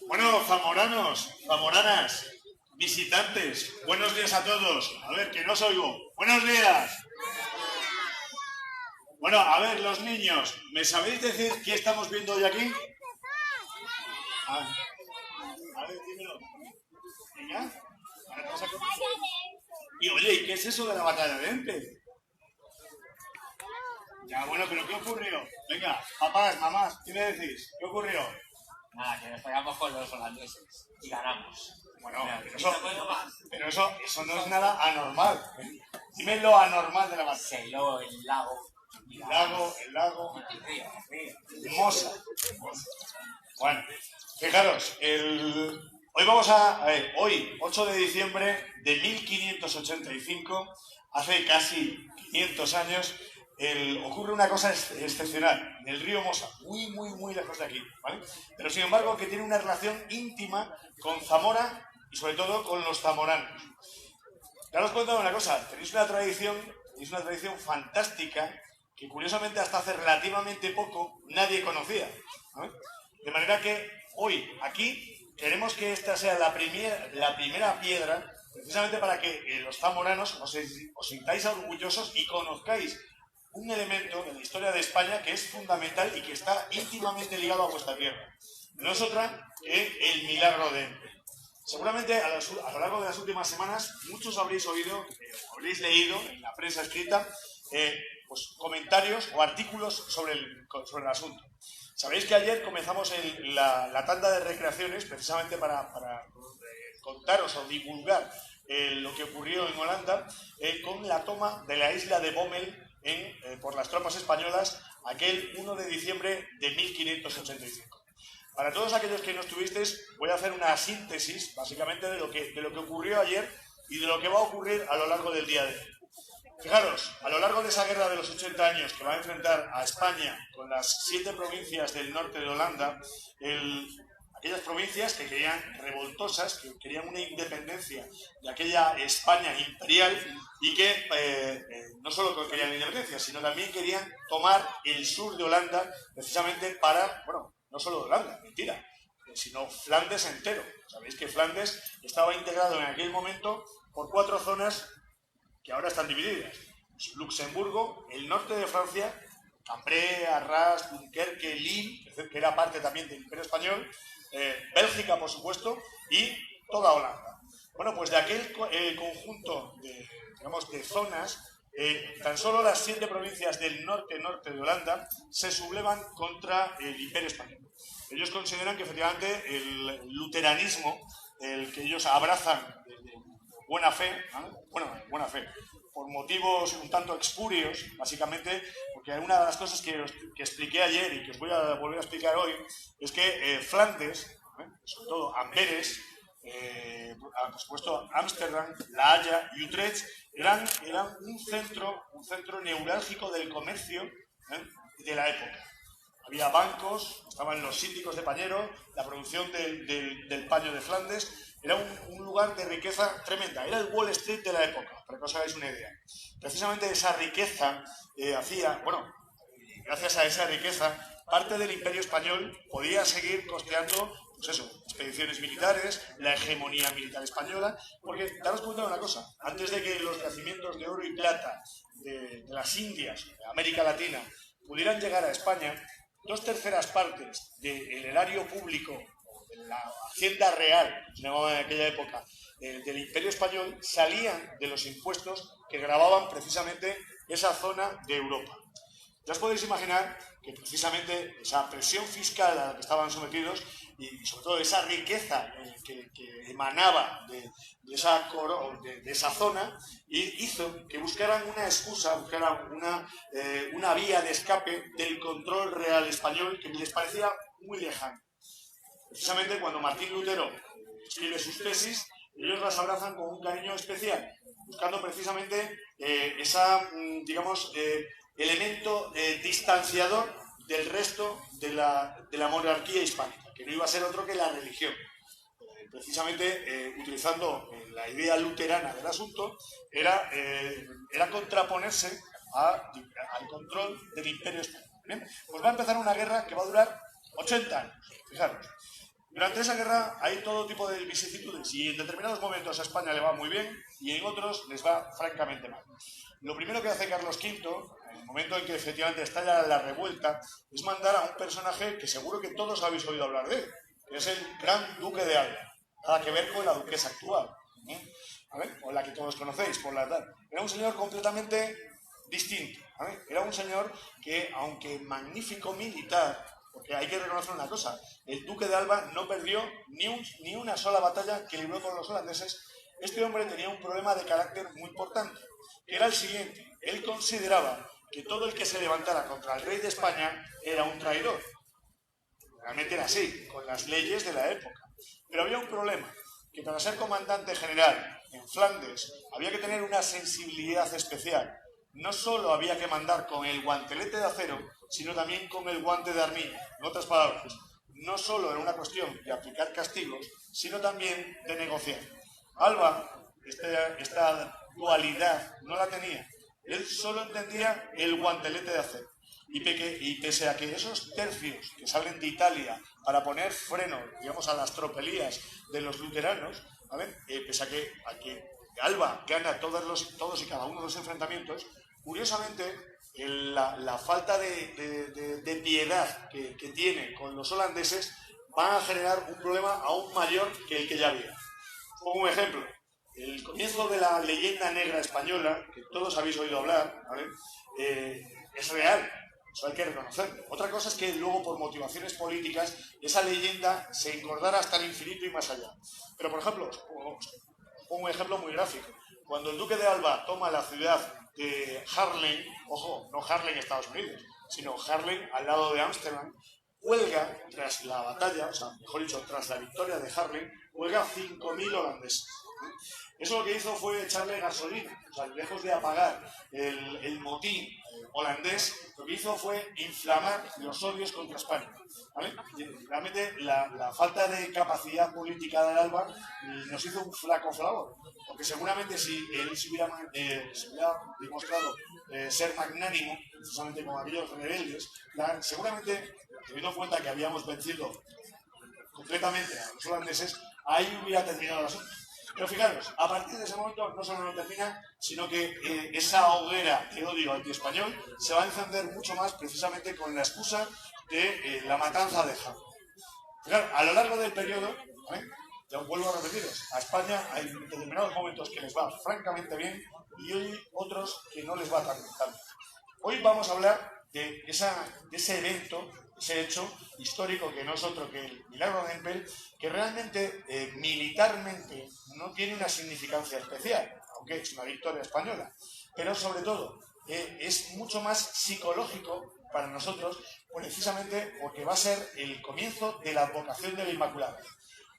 Bueno, zamoranos, zamoranas, visitantes, buenos días a todos. A ver, que no os oigo. Buenos días. Bueno, a ver, los niños, ¿me sabéis decir qué estamos viendo hoy aquí? A ver, dímelo. Venga. Ahora vamos a... Y oye, ¿y qué es eso de la batalla de Empe? Ya, bueno, pero ¿qué ocurrió? Venga, papás, mamás, ¿qué me decís? ¿Qué ocurrió? Nada, que nos pegamos con los holandeses y ganamos. Bueno, Mira, pero eso no es nada anormal. Dime lo anormal de la batalla. se heló el lago. El lago, El río. Mosa. Bueno, fijaros, hoy vamos a ver, hoy, 8 de diciembre de 1585, hace casi 500 años, ocurre una cosa excepcional en el río Mosa, muy lejos de aquí, ¿vale? Pero sin embargo que tiene una relación íntima con Zamora y sobre todo con los zamoranos. Daros cuenta de una cosa, tenéis una tradición fantástica que curiosamente hasta hace relativamente poco nadie conocía, ¿no? De manera que hoy, aquí, queremos que esta sea la primera piedra, precisamente para que los zamoranos os sintáis orgullosos y conozcáis un elemento de la historia de España que es fundamental y que está íntimamente ligado a vuestra tierra. No es otra que el milagro de Empe. Seguramente a lo largo de las últimas semanas muchos habréis oído, habréis leído en la prensa escrita pues, comentarios o artículos sobre el asunto. Sabéis que ayer comenzamos la tanda de recreaciones precisamente para contaros o divulgar lo que ocurrió en Holanda con la toma de la isla de Bommel por las tropas españolas aquel 1 de diciembre de 1585. Para todos aquellos que no estuvisteis, voy a hacer una síntesis, básicamente, de lo que ocurrió ayer y de lo que va a ocurrir a lo largo del día de hoy. Fijaros, a lo largo de esa guerra de los 80 años que va a enfrentar a España con las 7 provincias del norte de Holanda, aquellas provincias que querían revoltosas, que querían una independencia de aquella España imperial y que no solo querían la independencia, sino también querían tomar el sur de Holanda precisamente para, bueno, no solo Holanda, mentira, sino Flandes entero. Sabéis que Flandes estaba integrado en aquel momento por 4 zonas que ahora están divididas. Luxemburgo, el norte de Francia, Cambrai, Arras, Dunkerque, Lille, que era parte también del Imperio Español, Bélgica, por supuesto, y toda Holanda. Bueno, pues de aquel conjunto de zonas, tan solo las 7 provincias del norte de Holanda se sublevan contra el Imperio Español. Ellos consideran que efectivamente el luteranismo, el que ellos abrazan de buena fe, buena fe, por motivos un tanto expurios, básicamente, porque una de las cosas que expliqué ayer y que os voy a volver a explicar hoy, es que Flandes, sobre todo Amberes, por supuesto Ámsterdam, La Haya y Utrecht, eran un centro neurálgico del comercio de la época. Había bancos, estaban los síndicos de pañero, la producción del paño de Flandes. Era un lugar de riqueza tremenda. Era el Wall Street de la época, para que os hagáis una idea. Precisamente esa riqueza gracias a esa riqueza, parte del Imperio Español podía seguir costeando, pues eso, expediciones militares, la hegemonía militar española, porque daros cuenta de una cosa, antes de que los yacimientos de oro y plata de las Indias, de América Latina, pudieran llegar a España, 2/3 partes del erario público, de la hacienda real, se llamaba en aquella época, del Imperio Español, salían de los impuestos que gravaban precisamente esa zona de Europa. Ya os podéis imaginar que precisamente esa presión fiscal a la que estaban sometidos y sobre todo esa riqueza que emanaba de esa zona hizo que buscaran una excusa, buscaran una vía de escape del control real español que les parecía muy lejano. Precisamente cuando Martín Lutero escribe sus tesis, ellos las abrazan con un cariño especial, buscando precisamente elemento distanciador del resto de la monarquía hispánica, que no iba a ser otro que la religión. Precisamente utilizando la idea luterana del asunto, era contraponerse al control del Imperio Español. Pues va a empezar una guerra que va a durar 80 años, fijaros. Durante esa guerra hay todo tipo de vicisitudes y en determinados momentos a España le va muy bien y en otros les va francamente mal. Lo primero que hace Carlos V, en el momento en que efectivamente estalla la revuelta, es mandar a un personaje que seguro que todos habéis oído hablar de él, que es el Gran Duque de Alba. Nada que ver con la duquesa actual, ¿vale? O la que todos conocéis, por la edad. Era un señor completamente distinto, ¿vale? Era un señor que, aunque magnífico militar, porque hay que reconocer una cosa, el Duque de Alba no perdió ni una sola batalla que libró con los holandeses. Este hombre tenía un problema de carácter muy importante, que era el siguiente. Él consideraba que todo el que se levantara contra el rey de España era un traidor. Realmente era así, con las leyes de la época. Pero había un problema, que para ser comandante general en Flandes había que tener una sensibilidad especial. No solo había que mandar con el guantelete de acero, sino también con el guante de armiño. En otras palabras, no solo era una cuestión de aplicar castigos, sino también de negociar. Alba, esta dualidad no la tenía. Él solo entendía el guantelete de acero. Y pese a que esos tercios que salen de Italia para poner freno, digamos, a las tropelías de los luteranos, ¿vale? Pese a que Alba gana todos y cada uno de los enfrentamientos, curiosamente, la falta de piedad que tiene con los holandeses va a generar un problema aún mayor que el que ya había. Pongo un ejemplo. El comienzo de la leyenda negra española, que todos habéis oído hablar, ¿vale? Es real. Eso hay que reconocerlo. Otra cosa es que luego, por motivaciones políticas, esa leyenda se engordara hasta el infinito y más allá. Pero, por ejemplo, pongo un ejemplo muy gráfico. Cuando el Duque de Alba toma la ciudad de Haarlem, ojo, no Haarlem, Estados Unidos, sino Haarlem, al lado de Ámsterdam, huelga tras la batalla, o sea, mejor dicho, tras la victoria de Haarlem, huelga 5.000 holandeses. Eso lo que hizo fue echarle gasolina, o sea, lejos de apagar el motín holandés, lo que hizo fue inflamar los odios contra España, ¿vale? Realmente la falta de capacidad política de Alba nos hizo un flaco favor, porque seguramente si él se hubiera demostrado ser magnánimo, precisamente con aquellos rebeldes, seguramente, teniendo en cuenta que habíamos vencido completamente a los holandeses, ahí hubiera terminado el asunto. Pero fijaros, a partir de ese momento no solo no termina, sino que esa hoguera de odio anti-español se va a encender mucho más precisamente con la excusa de la matanza de Haarlem. Fijaros, a lo largo del periodo, ¿vale? Ya vuelvo a repetiros, a España hay determinados momentos que les va francamente bien y hoy otros que no les va tan bien. Hoy vamos a hablar de ese evento, ese hecho histórico que no es otro que el Milagro de Empel, que realmente militarmente no tiene una significancia especial, aunque es una victoria española, pero sobre todo es mucho más psicológico para nosotros, precisamente porque va a ser el comienzo de la advocación de la Inmaculada.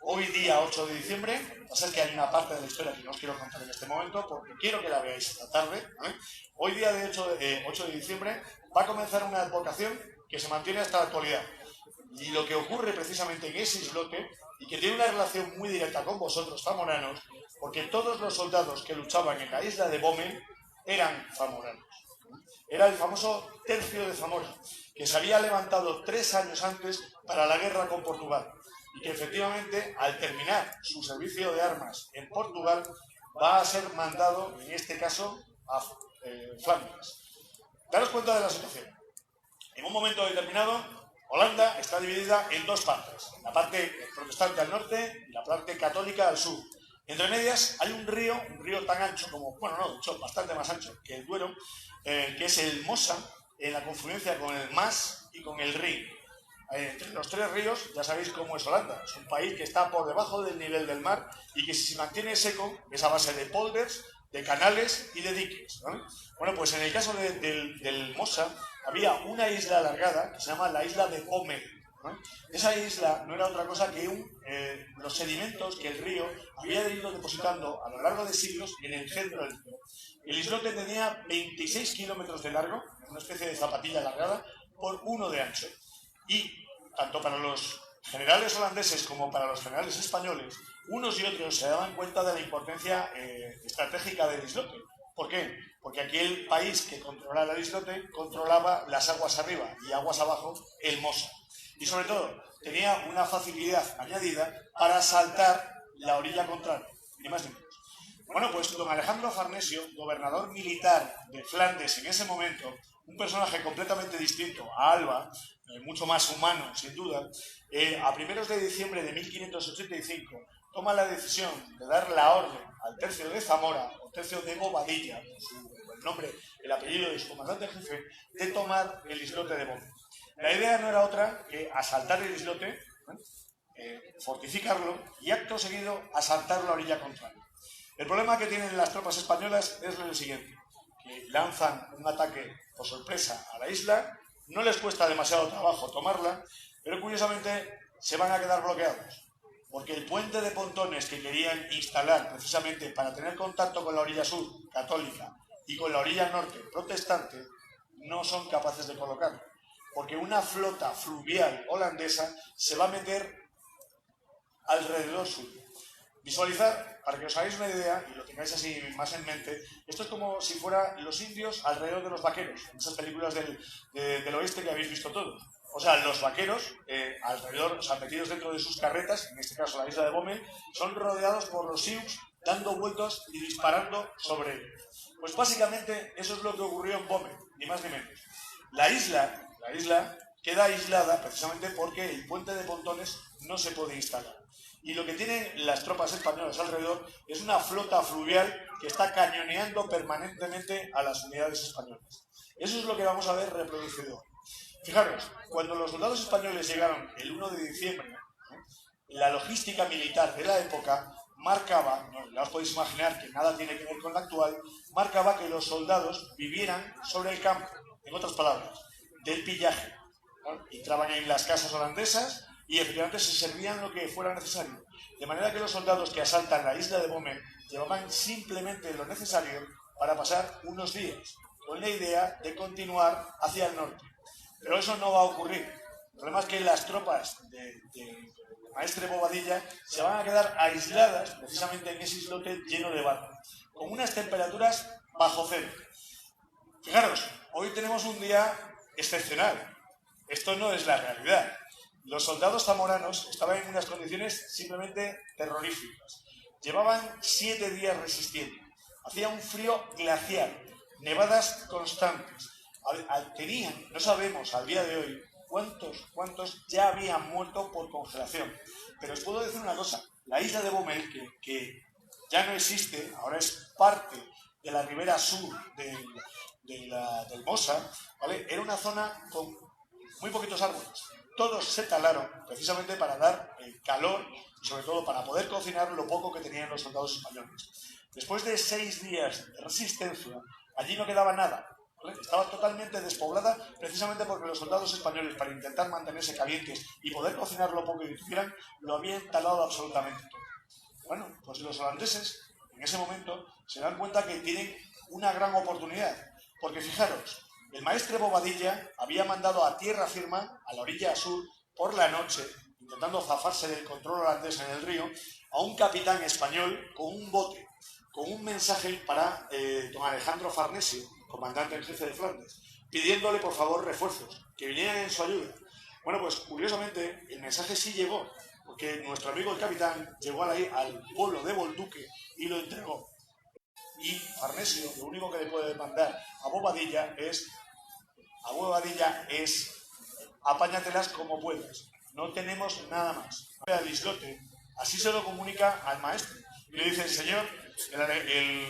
Hoy día 8 de diciembre, va a ser que hay una parte de la historia que no os quiero contar en este momento porque quiero que la veáis esta tarde, ¿vale? Hoy día de 8 de diciembre va a comenzar una advocación que se mantiene hasta la actualidad. Y lo que ocurre precisamente en ese islote, y que tiene una relación muy directa con vosotros, zamoranos, porque todos los soldados que luchaban en la isla de Bomen eran zamoranos. Era el famoso Tercio de Zamora, que se había levantado 3 años antes para la guerra con Portugal. Y que efectivamente, al terminar su servicio de armas en Portugal, va a ser mandado, en este caso, a Flandes. Daros cuenta de la situación. En un momento determinado, Holanda está dividida en 2 partes. La parte protestante al norte y la parte católica al sur. Entre medias hay un río tan ancho como, bueno, no, de hecho, bastante más ancho que el Duero, que es el Mosa, en la confluencia con el Maas y con el Rin. Entre los 3 ríos, ya sabéis cómo es Holanda. Es un país que está por debajo del nivel del mar y que si se mantiene seco es a base de polders, de canales y de diques, ¿no? Bueno, pues en el caso del Mosa había una isla alargada que se llama la isla de Bomen, ¿no? Esa isla no era otra cosa que los sedimentos que el río había ido depositando a lo largo de siglos en el centro del río. El islote tenía 26 kilómetros de largo, una especie de zapatilla alargada, por 1 de ancho. Y tanto para los generales holandeses como para los generales españoles, unos y otros se daban cuenta de la importancia estratégica del islote. ¿Por qué? Porque aquel país que controlaba el islote controlaba las aguas arriba y aguas abajo el Mosa. y sobre todo tenía una facilidad añadida para saltar la orilla contraria, ni más ni menos. Bueno, pues don Alejandro Farnesio, gobernador militar de Flandes en ese momento, un personaje completamente distinto a Alba, mucho más humano, sin duda, a primeros de diciembre de 1585 toma la decisión de dar la orden al tercio de Zamora, o tercio de Bobadilla, el nombre, el apellido de su comandante jefe, de tomar el islote de Bome. La idea no era otra que asaltar el islote, fortificarlo y acto seguido asaltar la orilla contraria. El problema que tienen las tropas españolas es el siguiente, que lanzan un ataque por sorpresa a la isla, no les cuesta demasiado trabajo tomarla, pero curiosamente se van a quedar bloqueados, porque el puente de pontones que querían instalar precisamente para tener contacto con la orilla sur, católica, y con la orilla norte, protestante, no son capaces de colocarlo, porque una flota fluvial holandesa se va a meter alrededor suyo. Visualizar, para que os hagáis una idea y lo tengáis así más en mente, esto es como si fueran los indios alrededor de los vaqueros, en esas películas del oeste que habéis visto todos. O sea, los vaqueros, alrededor, o sea, metidos dentro de sus carretas, en este caso la isla de Bome, son rodeados por los Sioux, dando vueltos y disparando sobre ellos. Pues básicamente eso es lo que ocurrió en Bome, ni más ni menos. La isla queda aislada precisamente porque el puente de pontones no se puede instalar. Y lo que tienen las tropas españolas alrededor es una flota fluvial que está cañoneando permanentemente a las unidades españolas. Eso es lo que vamos a ver reproducido hoy. Fijaros, cuando los soldados españoles llegaron el 1 de diciembre, la logística militar de la época marcaba, ya os podéis imaginar que nada tiene que ver con la actual, marcaba que los soldados vivieran sobre el campo, en otras palabras, del pillaje. Entraban en las casas holandesas y efectivamente se servían lo que fuera necesario. De manera que los soldados que asaltan la isla de Bome llevaban simplemente lo necesario para pasar unos días, con la idea de continuar hacia el norte. Pero eso no va a ocurrir. El problema es que las tropas de Maestre Bobadilla se van a quedar aisladas precisamente en ese islote lleno de barro, con unas temperaturas bajo cero. Fijaros, hoy tenemos un día excepcional. Esto no es la realidad. Los soldados zamoranos estaban en unas condiciones simplemente terroríficas. Llevaban 7 días resistiendo. Hacía un frío glacial, nevadas constantes. No sabemos al día de hoy cuántos ya habían muerto por congelación. Pero os puedo decir una cosa, la isla de Bome, que ya no existe, ahora es parte de la ribera sur del Mosa, ¿vale? Era una zona con muy poquitos árboles. Todos se talaron precisamente para dar calor y sobre todo para poder cocinar lo poco que tenían los soldados españoles. Después de 6 días de resistencia, allí no quedaba nada. ¿Vale? Estaba totalmente despoblada precisamente porque los soldados españoles, para intentar mantenerse calientes y poder cocinar lo poco que tuvieran, lo habían talado absolutamente todo. Bueno, pues los holandeses en ese momento se dan cuenta que tienen una gran oportunidad, porque fijaros, el maestre Bobadilla había mandado a tierra firma, a la orilla sur, por la noche, intentando zafarse del control holandés en el río, a un capitán español con un bote, con un mensaje para don Alejandro Farnesio, comandante en jefe de Flandes, pidiéndole por favor refuerzos, que vinieran en su ayuda. Bueno, pues curiosamente el mensaje sí llegó, porque nuestro amigo el capitán llegó al pueblo de Bolduque y lo entregó. Y Farnesio lo único que le puede mandar a Bobadilla es apáñatelas como puedas, no tenemos nada más. Al islote, así se lo comunica al maestro. Y le dice, señor,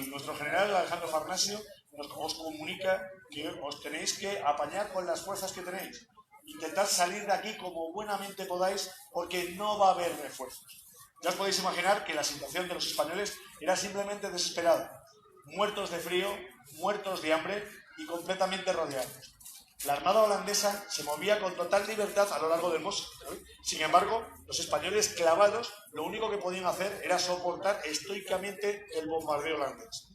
nuestro general Alejandro Farnesio os comunica que os tenéis que apañar con las fuerzas que tenéis. Intentad salir de aquí como buenamente podáis porque no va a haber refuerzos. Ya os podéis imaginar que la situación de los españoles era simplemente desesperada. Muertos de frío, muertos de hambre y completamente rodeados. La armada holandesa se movía con total libertad a lo largo del Mosa. Sin embargo, los españoles clavados lo único que podían hacer era soportar estoicamente el bombardeo holandés.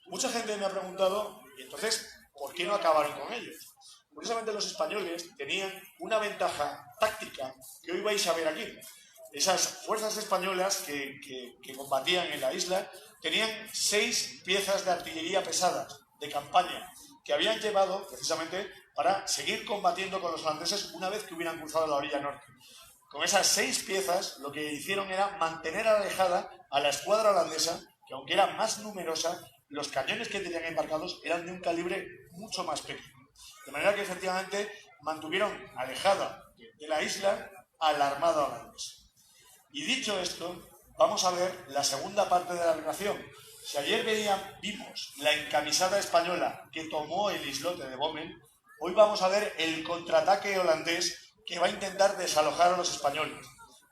Mucha gente me ha preguntado, ¿y entonces por qué no acabaron con ellos? Curiosamente los españoles tenían una ventaja táctica que hoy vais a ver aquí. Esas fuerzas españolas que combatían en la isla tenían 6 piezas de artillería pesadas de campaña que habían llevado precisamente para seguir combatiendo con los holandeses una vez que hubieran cruzado la orilla norte. Con esas 6 piezas lo que hicieron era mantener alejada a la escuadra holandesa, que aunque era más numerosa, los cañones que tenían embarcados eran de un calibre mucho más pequeño. De manera que efectivamente mantuvieron alejada de la isla a la armada holandesa. Y dicho esto, vamos a ver la segunda parte de la relación. Si ayer vimos la encamisada española que tomó el islote de Bomen, hoy vamos a ver el contraataque holandés que va a intentar desalojar a los españoles,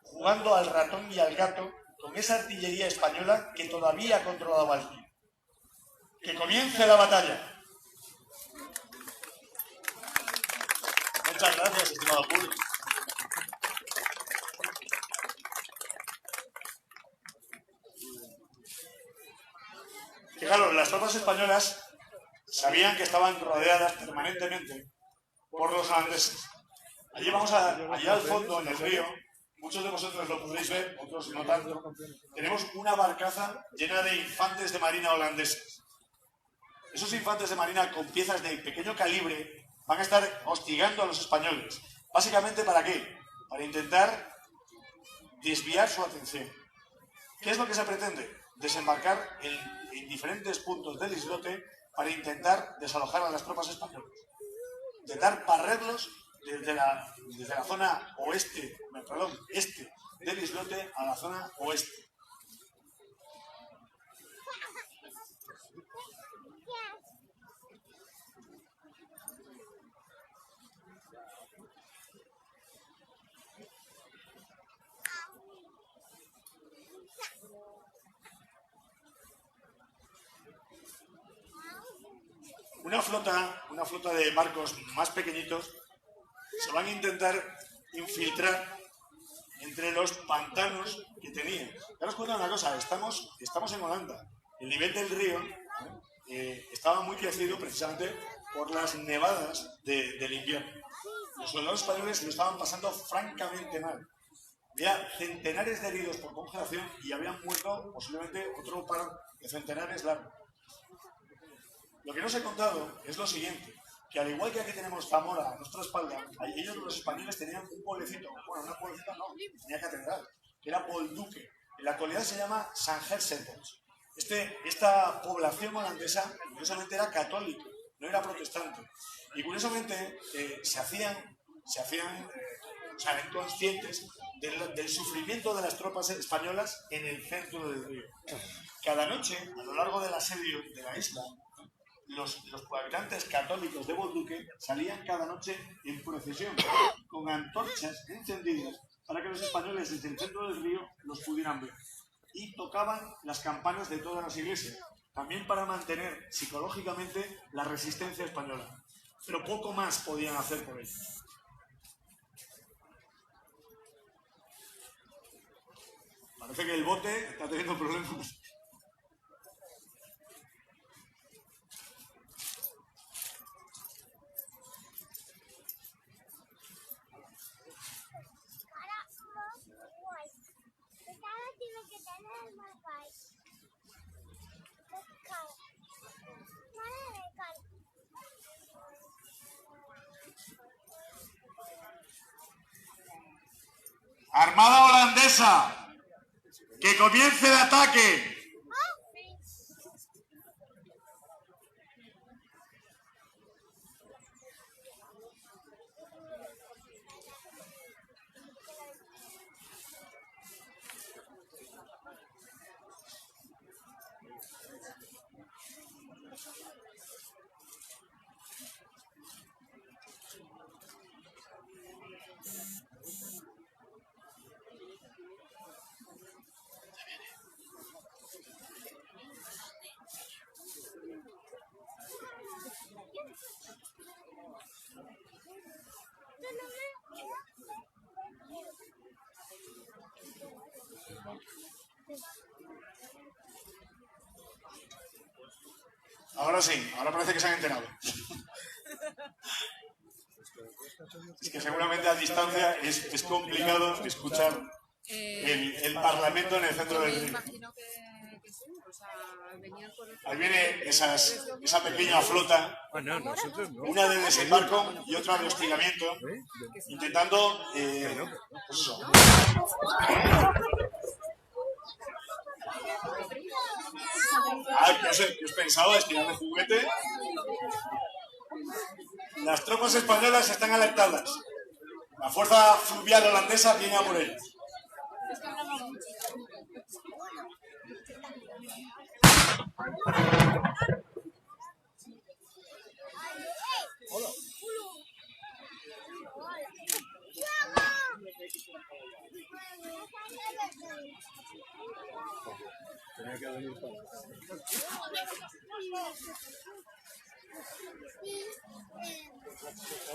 jugando al ratón y al gato con esa artillería española que todavía controlaba el río. ¡Que comience la batalla! Muchas gracias, estimado público. Fijaros, las tropas españolas sabían que estaban rodeadas permanentemente por los holandeses. Allá al fondo, en el río, muchos de vosotros lo podréis ver, otros no tanto, tenemos una barcaza llena de infantes de marina holandeses. Esos infantes de marina con piezas de pequeño calibre van a estar hostigando a los españoles. ¿Básicamente para qué? Para intentar desviar su atención. ¿Qué es lo que se pretende? Desembarcar en diferentes puntos del islote para intentar desalojar a las tropas españolas. Intentar barrerlos desde la zona este del islote a la zona oeste. Una flota de barcos más pequeñitos se van a intentar infiltrar entre los pantanos que tenían. Daros cuenta de una cosa, estamos en Holanda. El nivel del río estaba muy crecido precisamente por las nevadas del invierno. Los soldados españoles lo estaban pasando francamente mal. Había centenares de heridos por congelación y habían muerto posiblemente otro par de centenares largos. Lo que no os he contado es lo siguiente, que al igual que aquí tenemos Zamora a nuestra espalda, ellos los españoles tenían un pueblecito, bueno, una pueblecita no, tenía catedral, que era Bolduque. En la actualidad se llama San Gersepels. Esta población holandesa, curiosamente, era católica, no era protestante. Y curiosamente eran conscientes del sufrimiento de las tropas españolas en el centro del río. Cada noche, a lo largo del asedio de la isla, los habitantes católicos de Bolduque salían cada noche en procesión con antorchas encendidas para que los españoles desde el centro del río los pudieran ver. Y tocaban las campanas de todas las iglesias, también para mantener psicológicamente la resistencia española. Pero poco más podían hacer por ellos. Parece que el bote está teniendo problemas. Armada holandesa, que comience el ataque. Ahora sí, ahora parece que se han enterado. Es que seguramente a distancia es complicado escuchar el Parlamento en el centro del río. Imagino que sí, o sea, Ahí viene esa pequeña flota, una de desembarco y otra de hostigamiento, intentando, pues eso. No sé, ¿qué os pensabais? ¿Tirarme juguete? Las tropas españolas están alertadas. La fuerza fluvial holandesa viene a por ellos.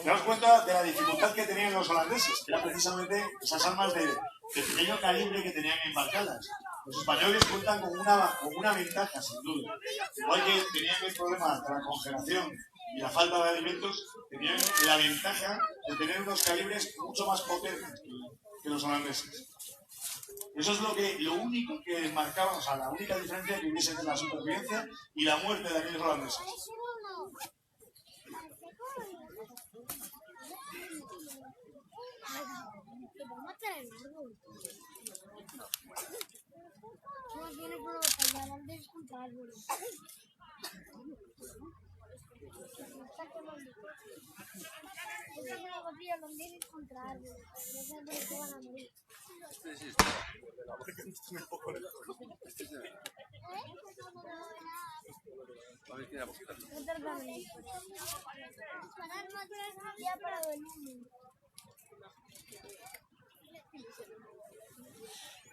Daos cuenta de la dificultad que tenían los holandeses, que eran precisamente esas armas de pequeño calibre que tenían embarcadas. Los españoles cuentan con una ventaja, sin duda. Igual que tenían el problema de la congelación y la falta de alimentos, tenían la ventaja de tener unos calibres mucho más potentes que los holandeses. Eso es lo único que les marcaba, o sea, la única diferencia que hubiese entre la supervivencia y la muerte de aquellos holandeses.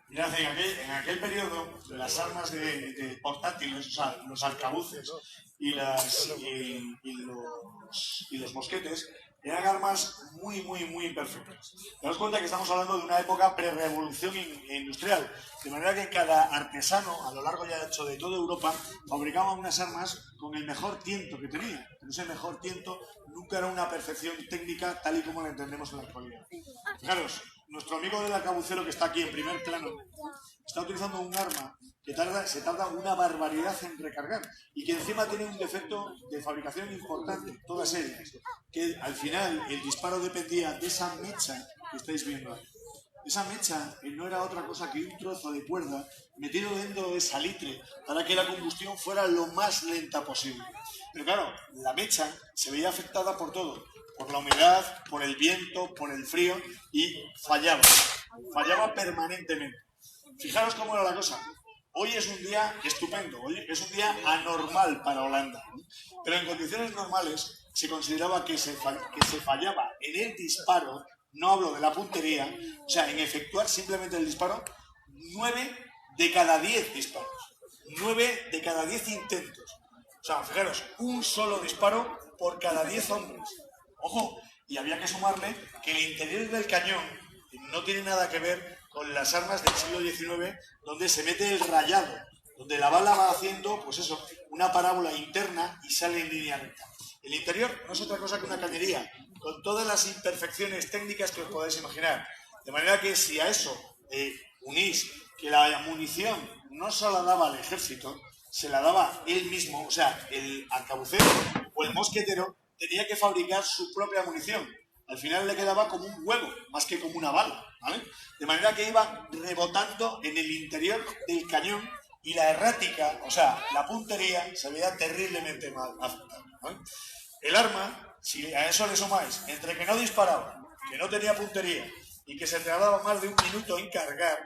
Mirad, en aquel periodo, las armas de portátiles, o sea, los arcabuces y los mosquetes, eran armas muy imperfectas. Daos cuenta que estamos hablando de una época pre-revolución industrial, de manera que cada artesano, a lo largo ya hecho de toda Europa, fabricaba unas armas con el mejor tiento que tenía. Pero ese mejor tiento nunca era una perfección técnica tal y como la entendemos en la actualidad. Fijaros, nuestro amigo del arcabucero que está aquí en primer plano está utilizando un arma que se tarda una barbaridad en recargar y que encima tiene un defecto de fabricación importante, todas ellas, que al final el disparo dependía de esa mecha que estáis viendo ahí. Esa mecha no era otra cosa que un trozo de cuerda metido dentro de salitre para que la combustión fuera lo más lenta posible. Pero claro, la mecha se veía afectada por todo, por la humedad, por el viento, por el frío, y fallaba permanentemente. Fijaros cómo era la cosa. Hoy es un día estupendo, hoy es un día anormal para Holanda, pero en condiciones normales se consideraba que se fallaba en el disparo, no hablo de la puntería, o sea, en efectuar simplemente el disparo, 9 de cada 10 disparos, 9 de cada 10 intentos. O sea, fijaros, un solo disparo por cada 10 hombres. Ojo, y había que sumarle que el interior del cañón no tiene nada que ver con las armas del siglo XIX, donde se mete el rayado, donde la bala va haciendo, pues eso, una parábola interna y sale en línea recta. El interior no es otra cosa que una cañería, con todas las imperfecciones técnicas que os podáis imaginar. De manera que si a eso unís que la munición no se la daba al ejército, se la daba él mismo, o sea, el arcabucero o el mosquetero tenía que fabricar su propia munición. Al final le quedaba como un huevo, más que como una bala, ¿vale? De manera que iba rebotando en el interior del cañón y la errática, o sea, la puntería, se veía terriblemente mal afectada, ¿vale? El arma, si a eso le sumáis, entre que no disparaba, que no tenía puntería y que se tardaba más de un minuto en cargar,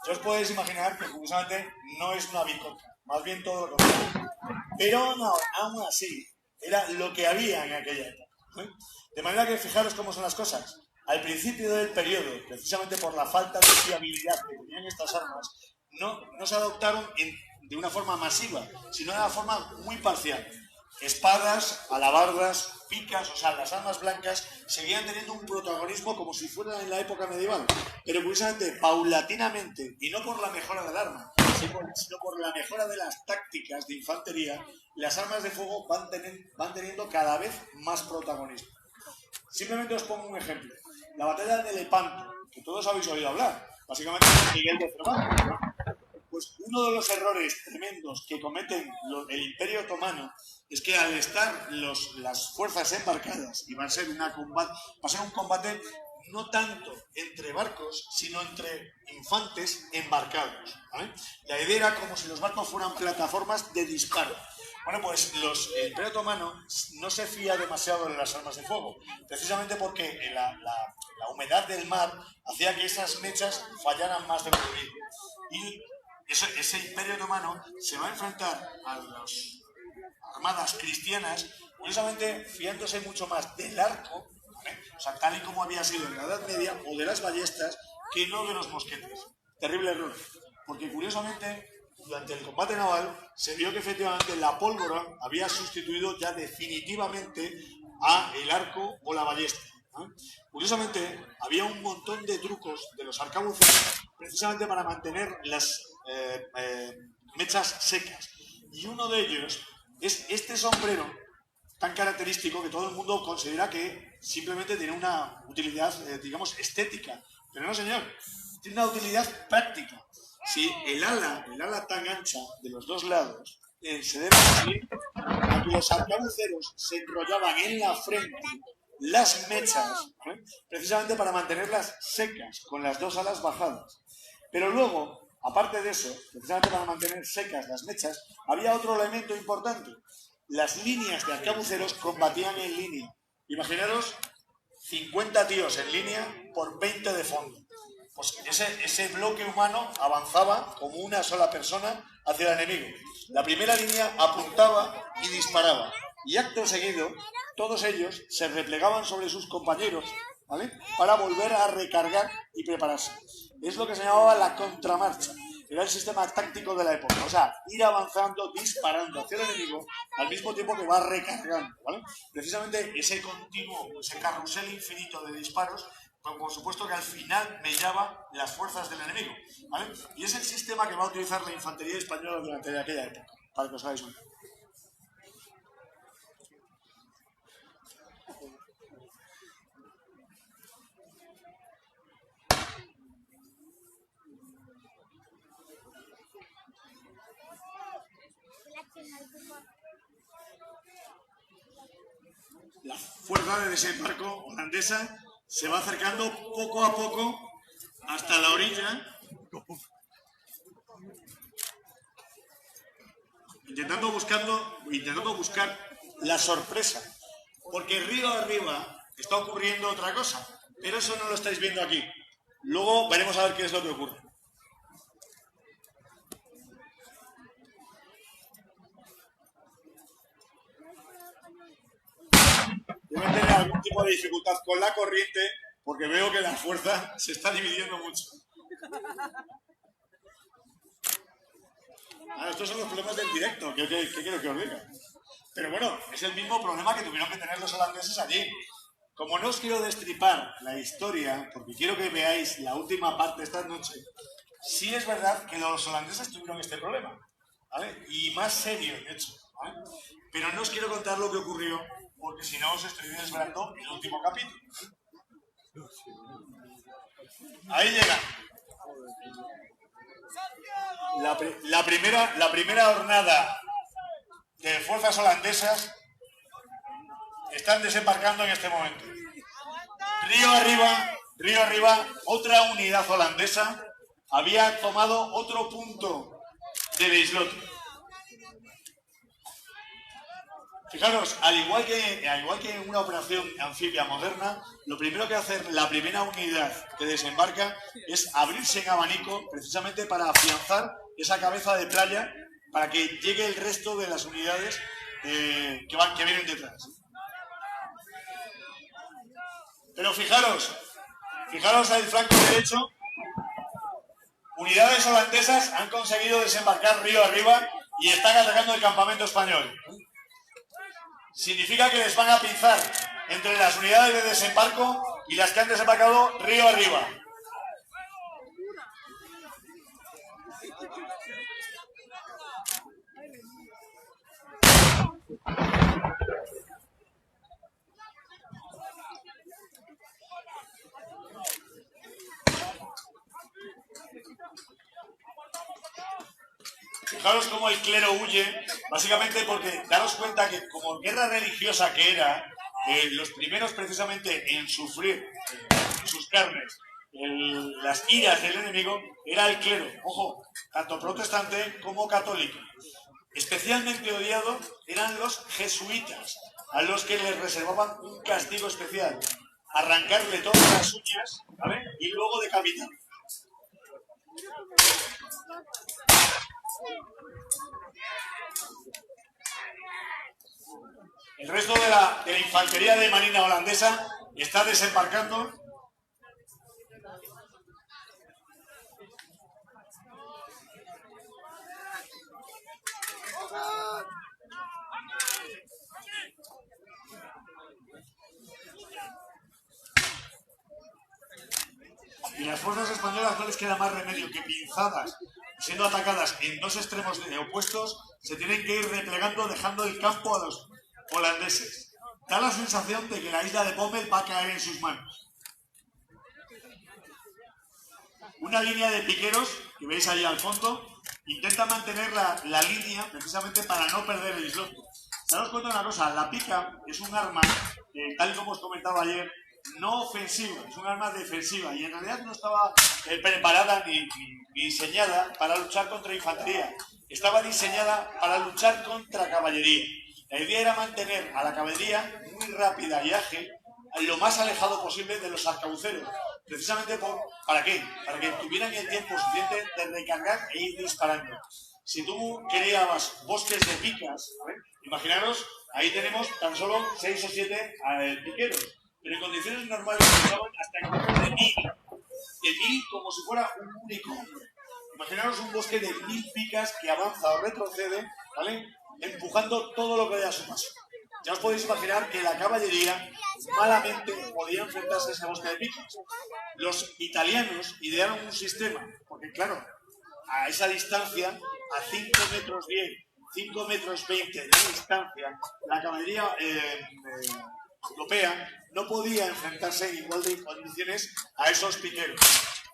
ya os podéis imaginar que curiosamente no es una bicoca, más bien todo lo contrario. Pero no, aún así, era lo que había en aquella época, ¿eh? De manera que fijaros cómo son las cosas. Al principio del periodo, precisamente por la falta de fiabilidad que tenían estas armas, no se adoptaron de una forma masiva, sino de una forma muy parcial. Espadas, alabardas, picas, o sea, las armas blancas seguían teniendo un protagonismo como si fuera en la época medieval, pero curiosamente, paulatinamente, y no por la mejora del arma, sino por la mejora de las tácticas de infantería, las armas de fuego van teniendo cada vez más protagonismo. Simplemente os pongo un ejemplo. La batalla de Lepanto, que todos habéis oído hablar, básicamente de Miguel de Cervantes, ¿no? Pues uno de los errores tremendos que cometen el Imperio Otomano es que al estar las fuerzas embarcadas, y va a ser un combate no tanto entre barcos, sino entre infantes embarcados, ¿vale? La idea era como si los barcos fueran plataformas de disparo. Bueno, pues el Imperio Otomano no se fía demasiado de las armas de fuego, precisamente porque la humedad del mar hacía que esas mechas fallaran más de lo debido. Y ese Imperio Otomano se va a enfrentar a las armadas cristianas, curiosamente fiándose mucho más del arco, ¿vale? O sea, tal y como había sido en la Edad Media, o de las ballestas, que no de los mosquetes. Terrible error, porque curiosamente durante el combate naval se vio que efectivamente la pólvora había sustituido ya definitivamente a el arco o la ballesta, ¿no? Curiosamente, había un montón de trucos de los arcabuceros precisamente para mantener las mechas secas. Y uno de ellos es este sombrero tan característico que todo el mundo considera que simplemente tiene una utilidad, digamos, estética. Pero no, señor, tiene una utilidad práctica. Si el ala tan ancha de los dos lados se debe a que los arcabuceros se enrollaban en la frente las mechas, ¿eh? Precisamente para mantenerlas secas, con las dos alas bajadas. Pero luego, aparte de eso, precisamente para mantener secas las mechas, había otro elemento importante. Las líneas de arcabuceros combatían en línea. Imaginaros 50 tíos en línea por 20 de fondo. Pues ese bloque humano avanzaba como una sola persona hacia el enemigo. La primera línea apuntaba y disparaba. Y acto seguido, todos ellos se replegaban sobre sus compañeros, ¿vale?, para volver a recargar y prepararse. Es lo que se llamaba la contramarcha. Era el sistema táctico de la época. O sea, ir avanzando, disparando hacia el enemigo al mismo tiempo que va recargando, ¿vale? Precisamente ese continuo, ese carrusel infinito de disparos, pues por supuesto que al final mellaba las fuerzas del enemigo, ¿vale? Y es el sistema que va a utilizar la infantería española durante aquella época, para que os hagáis una idea. La fuerza de desembarco holandesa se va acercando poco a poco hasta la orilla, intentando buscar la sorpresa, porque río arriba está ocurriendo otra cosa, pero eso no lo estáis viendo aquí. Luego veremos a ver qué es lo que ocurre. Deben tener algún tipo de dificultad con la corriente, porque veo que la fuerza se está dividiendo mucho. Estos son los problemas del directo, ¿qué quiero que os diga? Pero bueno, es el mismo problema que tuvieron que tener los holandeses allí. Como no os quiero destripar la historia, porque quiero que veáis la última parte esta noche, sí es verdad que los holandeses tuvieron este problema, ¿vale? Y más serio, de hecho, ¿vale? Pero no os quiero contar lo que ocurrió, porque si no os estoy desvelando el último capítulo. Ahí llega. La primera hornada de fuerzas holandesas están desembarcando en este momento. Río arriba, otra unidad holandesa había tomado otro punto del islote. Fijaros, al igual que en una operación anfibia moderna, lo primero que hace la primera unidad que desembarca es abrirse en abanico, precisamente para afianzar esa cabeza de playa, para que llegue el resto de las unidades que vienen detrás. Pero fijaros al flanco derecho, unidades holandesas han conseguido desembarcar río arriba y están atacando el campamento español. Significa que les van a pinzar entre las unidades de desembarco y las que han desembarcado río arriba. Fijaros cómo el clero huye, básicamente porque daros cuenta que como guerra religiosa que era, los primeros precisamente en sufrir en sus carnes las iras del enemigo era el clero, ojo, tanto protestante como católico. Especialmente odiado eran los jesuitas, a los que les reservaban un castigo especial, arrancarle todas las uñas, ¿vale? Y luego decapitar. El resto de la infantería de marina holandesa está desembarcando. Y las fuerzas españolas no les queda más remedio que, pinzadas, siendo atacadas en dos extremos opuestos, se tienen que ir replegando, dejando el campo a los holandeses. Da la sensación de que la isla de Pommel va a caer en sus manos. Una línea de piqueros, que veis ahí al fondo, intenta mantener la línea precisamente para no perder el islote. Daros cuenta de una cosa, la pica es un arma, tal y como os comentaba ayer, no ofensiva, es un arma defensiva y en realidad no estaba preparada ni diseñada para luchar contra infantería, estaba diseñada para luchar contra caballería. La idea era mantener a la caballería muy rápida y ágil, lo más alejado posible de los arcabuceros. Precisamente ¿para qué? Para que tuvieran el tiempo suficiente de recargar e ir disparando. Si tú creabas bosques de picas, ¿vale? Imaginaros, ahí tenemos tan solo 6 o 7 piqueros, pero en condiciones normales llegaban hasta de 1000 como si fuera un único hombre. Imaginaros un bosque de 1000 picas que avanza o retrocede, ¿vale? Empujando todo lo que haya a su paso. Ya os podéis imaginar que la caballería malamente podía enfrentarse a ese bosque de picas. Los italianos idearon un sistema, porque claro, a esa distancia, a 5 metros 10, 5 metros 20 de distancia, la caballería europea no podía enfrentarse en igual de condiciones a esos piqueros.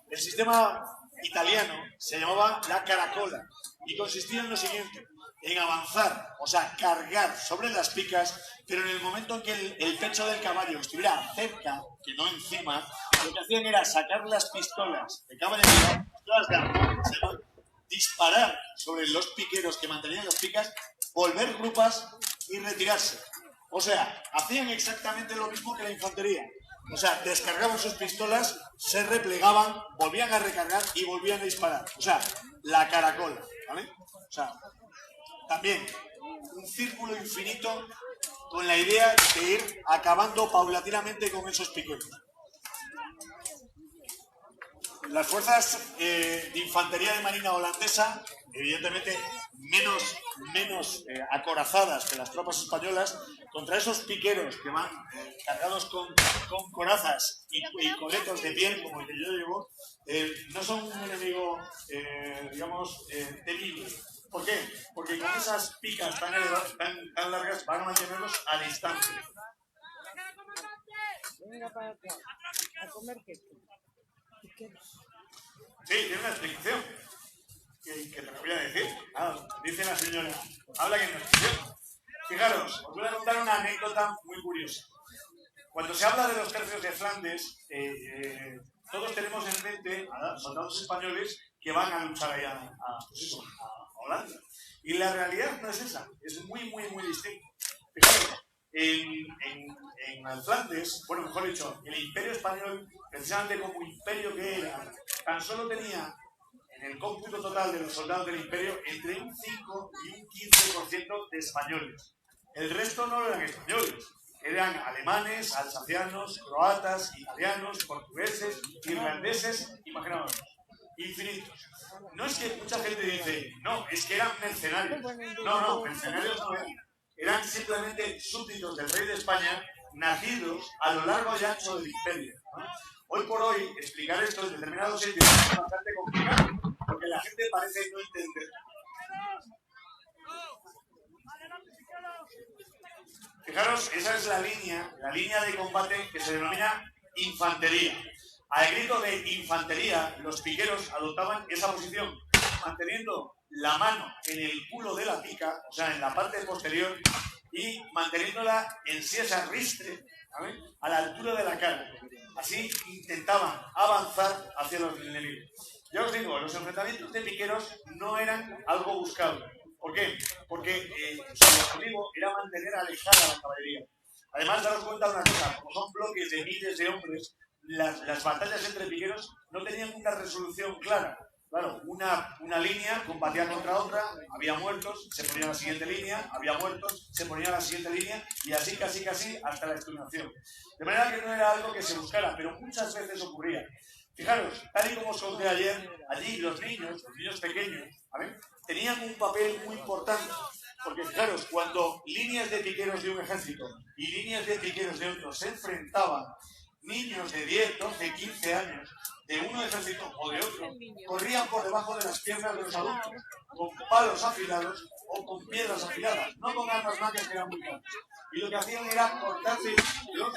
El sistema italiano se llamaba la caracola y consistía en lo siguiente: en avanzar, o sea, cargar sobre las picas, pero en el momento en que el pecho del caballo estuviera cerca, que no encima, lo que hacían era sacar las pistolas de caballería, pistolas de arma, disparar sobre los piqueros que mantenían las picas, volver grupas y retirarse. O sea, hacían exactamente lo mismo que la infantería. O sea, descargaban sus pistolas, se replegaban, volvían a recargar y volvían a disparar. O sea, la caracola, ¿vale? O sea, también un círculo infinito con la idea de ir acabando paulatinamente con esos piqueros. Las fuerzas de infantería de marina holandesa, evidentemente menos acorazadas que las tropas españolas, contra esos piqueros que van cargados con corazas y coletos de piel, como el que yo llevo, no son un enemigo, digamos, temible. ¿Por qué? Porque con esas picas tan largas van a mantenerlos a distancia. Venga para acá, a comer queso. Sí, tiene una explicación. Que te lo voy a decir. Dice la señora. Habla que en la explicación. Fijaros, os voy a contar una anécdota muy curiosa. Cuando se habla de los tercios de Flandes, todos tenemos en mente a soldados españoles que van a luchar allá a Holanda. Y la realidad no es esa, es muy distinta. Fijaros, en Flandes, bueno, mejor dicho, el Imperio Español, precisamente como imperio que era, tan solo tenía en el cómputo total de los soldados del imperio entre un 5 y un 15% de españoles. El resto no eran españoles, eran alemanes, alsacianos, croatas, italianos, portugueses, irlandeses, imaginaos, infinitos. No es que mucha gente dice, no, es que eran mercenarios. No, mercenarios no eran. Eran simplemente súbditos del rey de España, nacidos a lo largo y ancho del imperio, ¿no? Hoy por hoy, explicar esto en determinados sitios es bastante complicado, porque la gente parece no entender. Fijaros, esa es la línea de combate que se denomina infantería. Al grito de infantería, los piqueros adoptaban esa posición, manteniendo la mano en el culo de la pica, o sea, en la parte posterior, y manteniéndola en siesa ristre, ¿sabes?, a la altura de la cara. Así intentaban avanzar hacia los enemigos. Ya os digo, los enfrentamientos de piqueros no eran algo buscado. ¿Por qué? Porque su objetivo era mantener alejada a la caballería. Además, daros cuenta de una cosa, como son bloques de miles de hombres, las batallas entre piqueros no tenían una resolución clara. Claro, una línea combatía contra otra, había muertos, se ponía la siguiente línea, había muertos, se ponía la siguiente línea, y así casi hasta la exterminación. De manera que no era algo que se buscara, pero muchas veces ocurría. Fijaros, tal y como os conté ayer, allí los niños pequeños, ¿vale?, tenían un papel muy importante. Porque fijaros, cuando líneas de piqueros de un ejército y líneas de piqueros de otro se enfrentaban, niños de 10, 12, 15 años, de un ejército o de otro, corrían por debajo de las piernas de los adultos, con palos afilados o con piedras afiladas, no con armas blancas que eran muy caras. Y lo que hacían era cortarse los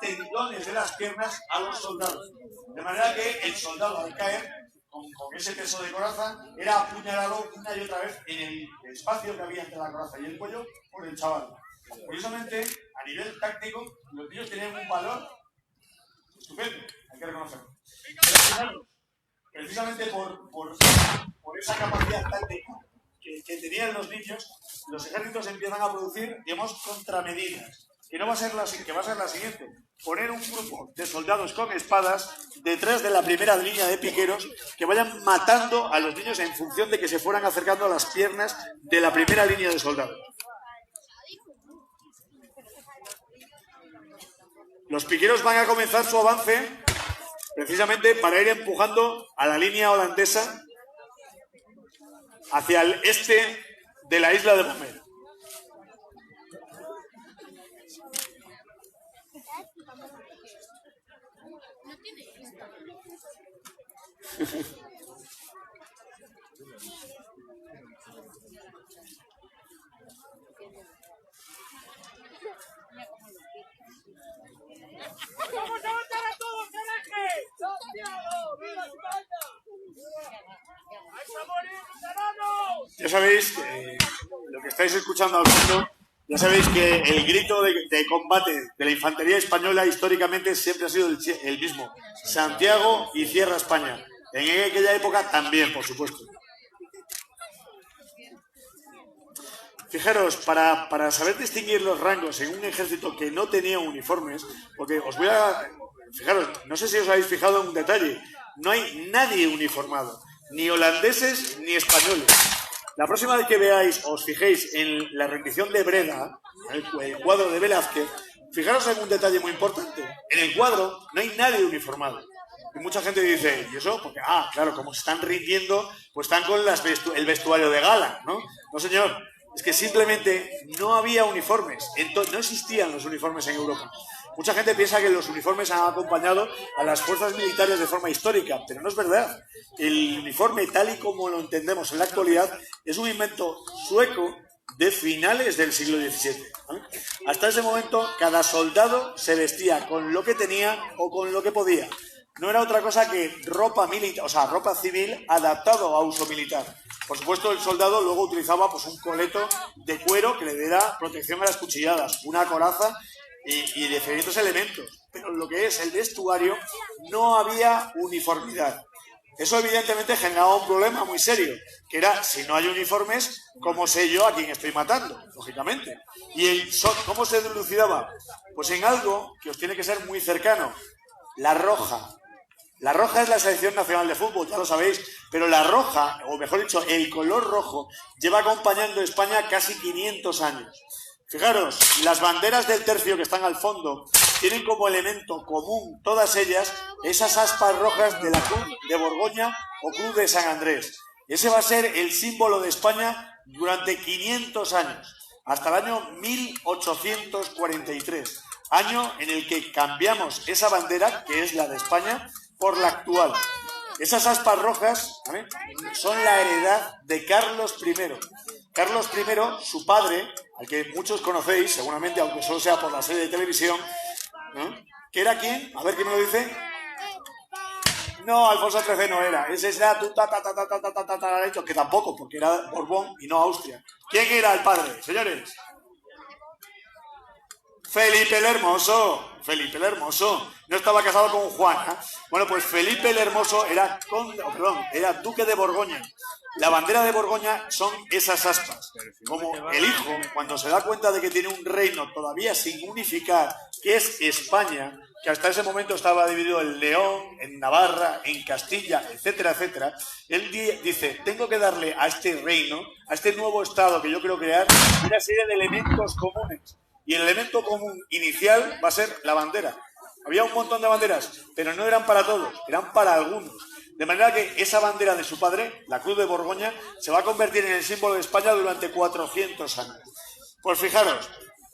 tendones de las piernas a los soldados. De manera que el soldado, al caer, con ese peso de coraza, era apuñalado una y otra vez en el espacio que había entre la coraza y el cuello por el chaval. Curiosamente, a nivel táctico, los niños tenían un valor estupendo, hay que reconocerlo. Pero precisamente por esa capacidad táctica que tenían los niños, los ejércitos empiezan a producir, digamos, contramedidas. Que va a ser la siguiente: poner un grupo de soldados con espadas detrás de la primera línea de piqueros que vayan matando a los niños en función de que se fueran acercando a las piernas de la primera línea de soldados. Los piqueros van a comenzar su avance precisamente para ir empujando a la línea holandesa hacia el este de la isla de Bomet. ¡Vamos a matar a todos, caraje! ¡Santiago! ¡Viva España! ¡Vais a morir, veteranos! Ya sabéis que lo que estáis escuchando al fondo, ya sabéis que el grito de combate de la infantería española históricamente siempre ha sido el mismo: Santiago y cierra España. En aquella época también, por supuesto. Fijaros, para saber distinguir los rangos en un ejército que no tenía uniformes, porque os voy a... Fijaros, no sé si os habéis fijado en un detalle, no hay nadie uniformado, ni holandeses ni españoles. La próxima vez que veáis, os fijéis en la rendición de Breda, el cuadro de Velázquez, fijaros en un detalle muy importante: en el cuadro no hay nadie uniformado. Y mucha gente dice, ¿y eso? Porque, claro, como se están rindiendo, pues están con el vestuario de gala, ¿no? No, señor, es que simplemente no había uniformes, no existían los uniformes en Europa. Mucha gente piensa que los uniformes han acompañado a las fuerzas militares de forma histórica, pero no es verdad. El uniforme, tal y como lo entendemos en la actualidad, es un invento sueco de finales del siglo XVII. ¿Vale? Hasta ese momento, cada soldado se vestía con lo que tenía o con lo que podía. No era otra cosa que ropa militar, o sea, ropa civil adaptado a uso militar. Por supuesto, el soldado luego utilizaba pues un coleto de cuero que le diera protección a las cuchilladas, una coraza y diferentes elementos. Pero lo que es el vestuario, no había uniformidad. Eso evidentemente generaba un problema muy serio, que era, si no hay uniformes, ¿cómo sé yo a quién estoy matando? Lógicamente. ¿Y cómo se dilucidaba? Pues en algo que os tiene que ser muy cercano: la roja. La roja es la selección nacional de fútbol, ya lo sabéis, pero la roja, o mejor dicho, el color rojo, lleva acompañando a España casi 500 años. Fijaros, las banderas del tercio que están al fondo tienen como elemento común, todas ellas, esas aspas rojas de la Cruz de Borgoña o Cruz de San Andrés. Ese va a ser el símbolo de España durante 500 años, hasta el año 1843, año en el que cambiamos esa bandera, que es la de España, por la actual. Esas aspas rojas, ¿vale?, son la heredad de Carlos I. Carlos I, su padre, al que muchos conocéis, seguramente, aunque solo sea por la serie de televisión, ¿no?, que era ¿quién? A ver quién me lo dice. No, Alfonso XIII no era. Ese era tu tataraneto, que tampoco, porque era Borbón y no Austria. ¿Quién era el padre, señores? Felipe el Hermoso. Felipe el Hermoso. No estaba casado con Juana. Bueno, pues Felipe el Hermoso era era duque de Borgoña. La bandera de Borgoña son esas aspas. Como el hijo, cuando se da cuenta de que tiene un reino todavía sin unificar, que es España, que hasta ese momento estaba dividido en León, en Navarra, en Castilla, etcétera, etcétera, él dice, tengo que darle a este reino, a este nuevo estado que yo quiero crear, una serie de elementos comunes. Y el elemento común inicial va a ser la bandera. Había un montón de banderas, pero no eran para todos, eran para algunos. De manera que esa bandera de su padre, la Cruz de Borgoña, se va a convertir en el símbolo de España durante 400 años. Pues fijaros,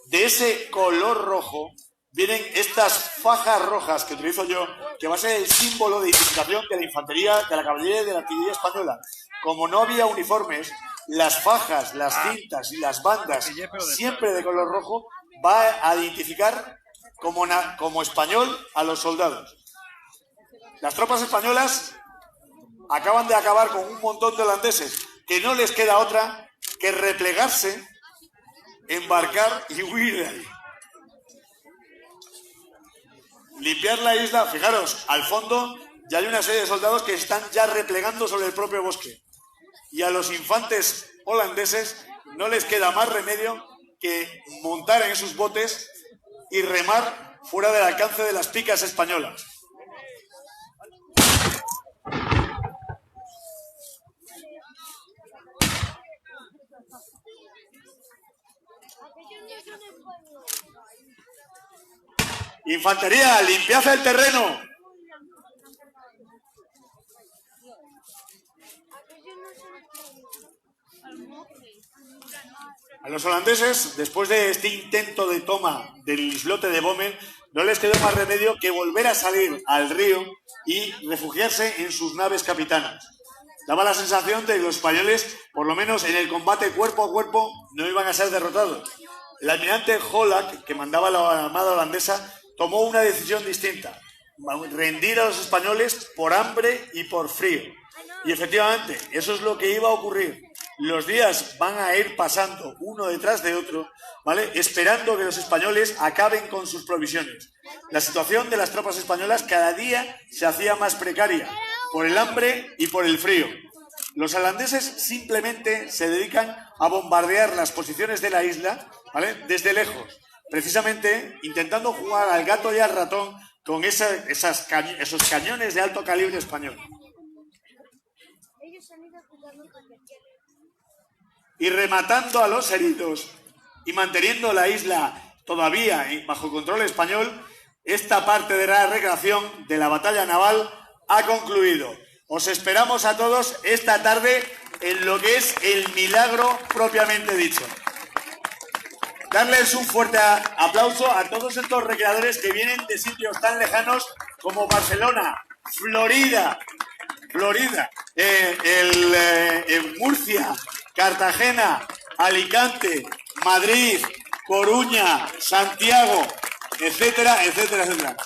de ese color rojo vienen estas fajas rojas que utilizo yo, que va a ser el símbolo de identificación de la infantería, de la caballería y de la artillería española. Como no había uniformes, las fajas, las cintas y las bandas, siempre de color rojo, va a identificar como español a los soldados. Las tropas españolas acaban de acabar con un montón de holandeses, que no les queda otra que replegarse, embarcar y huir de ahí. Limpiar la isla, fijaros, al fondo ya hay una serie de soldados que están ya replegando sobre el propio bosque. Y a los infantes holandeses no les queda más remedio que montar en sus botes y remar fuera del alcance de las picas españolas. Infantería, limpiad el terreno. A los holandeses, después de este intento de toma del islote de Bomen, no les quedó más remedio que volver a salir al río y refugiarse en sus naves capitanas. Daba la sensación de que los españoles, por lo menos en el combate cuerpo a cuerpo, no iban a ser derrotados. El almirante Hollack, que mandaba la armada holandesa, tomó una decisión distinta: rendir a los españoles por hambre y por frío. Y efectivamente, eso es lo que iba a ocurrir. Los días van a ir pasando uno detrás de otro, ¿vale?, esperando que los españoles acaben con sus provisiones. La situación de las tropas españolas cada día se hacía más precaria, por el hambre y por el frío. Los holandeses simplemente se dedican a bombardear las posiciones de la isla, ¿vale?, desde lejos, precisamente intentando jugar al gato y al ratón con esos cañones de alto calibre español. Y rematando a los heridos y manteniendo la isla todavía bajo control español, esta parte de la recreación de la batalla naval ha concluido. Os esperamos a todos esta tarde en lo que es el milagro propiamente dicho. Darles un fuerte aplauso a todos estos recreadores que vienen de sitios tan lejanos como Barcelona, Florida, Murcia, Cartagena, Alicante, Madrid, Coruña, Santiago, etcétera, etcétera, etcétera.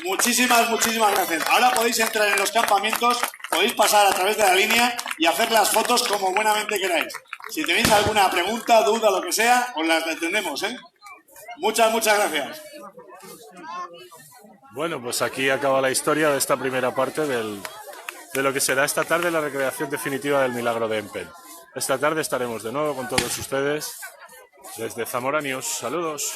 Muchísimas gracias. Ahora podéis entrar en los campamentos, podéis pasar a través de la línea y hacer las fotos como buenamente queráis. Si tenéis alguna pregunta, duda, lo que sea, os las atendemos, ¿eh? Muchas gracias. Bueno, pues aquí acaba la historia de esta primera parte de lo que será esta tarde la recreación definitiva del milagro de Empen. Esta tarde estaremos de nuevo con todos ustedes desde Zamora News. Saludos.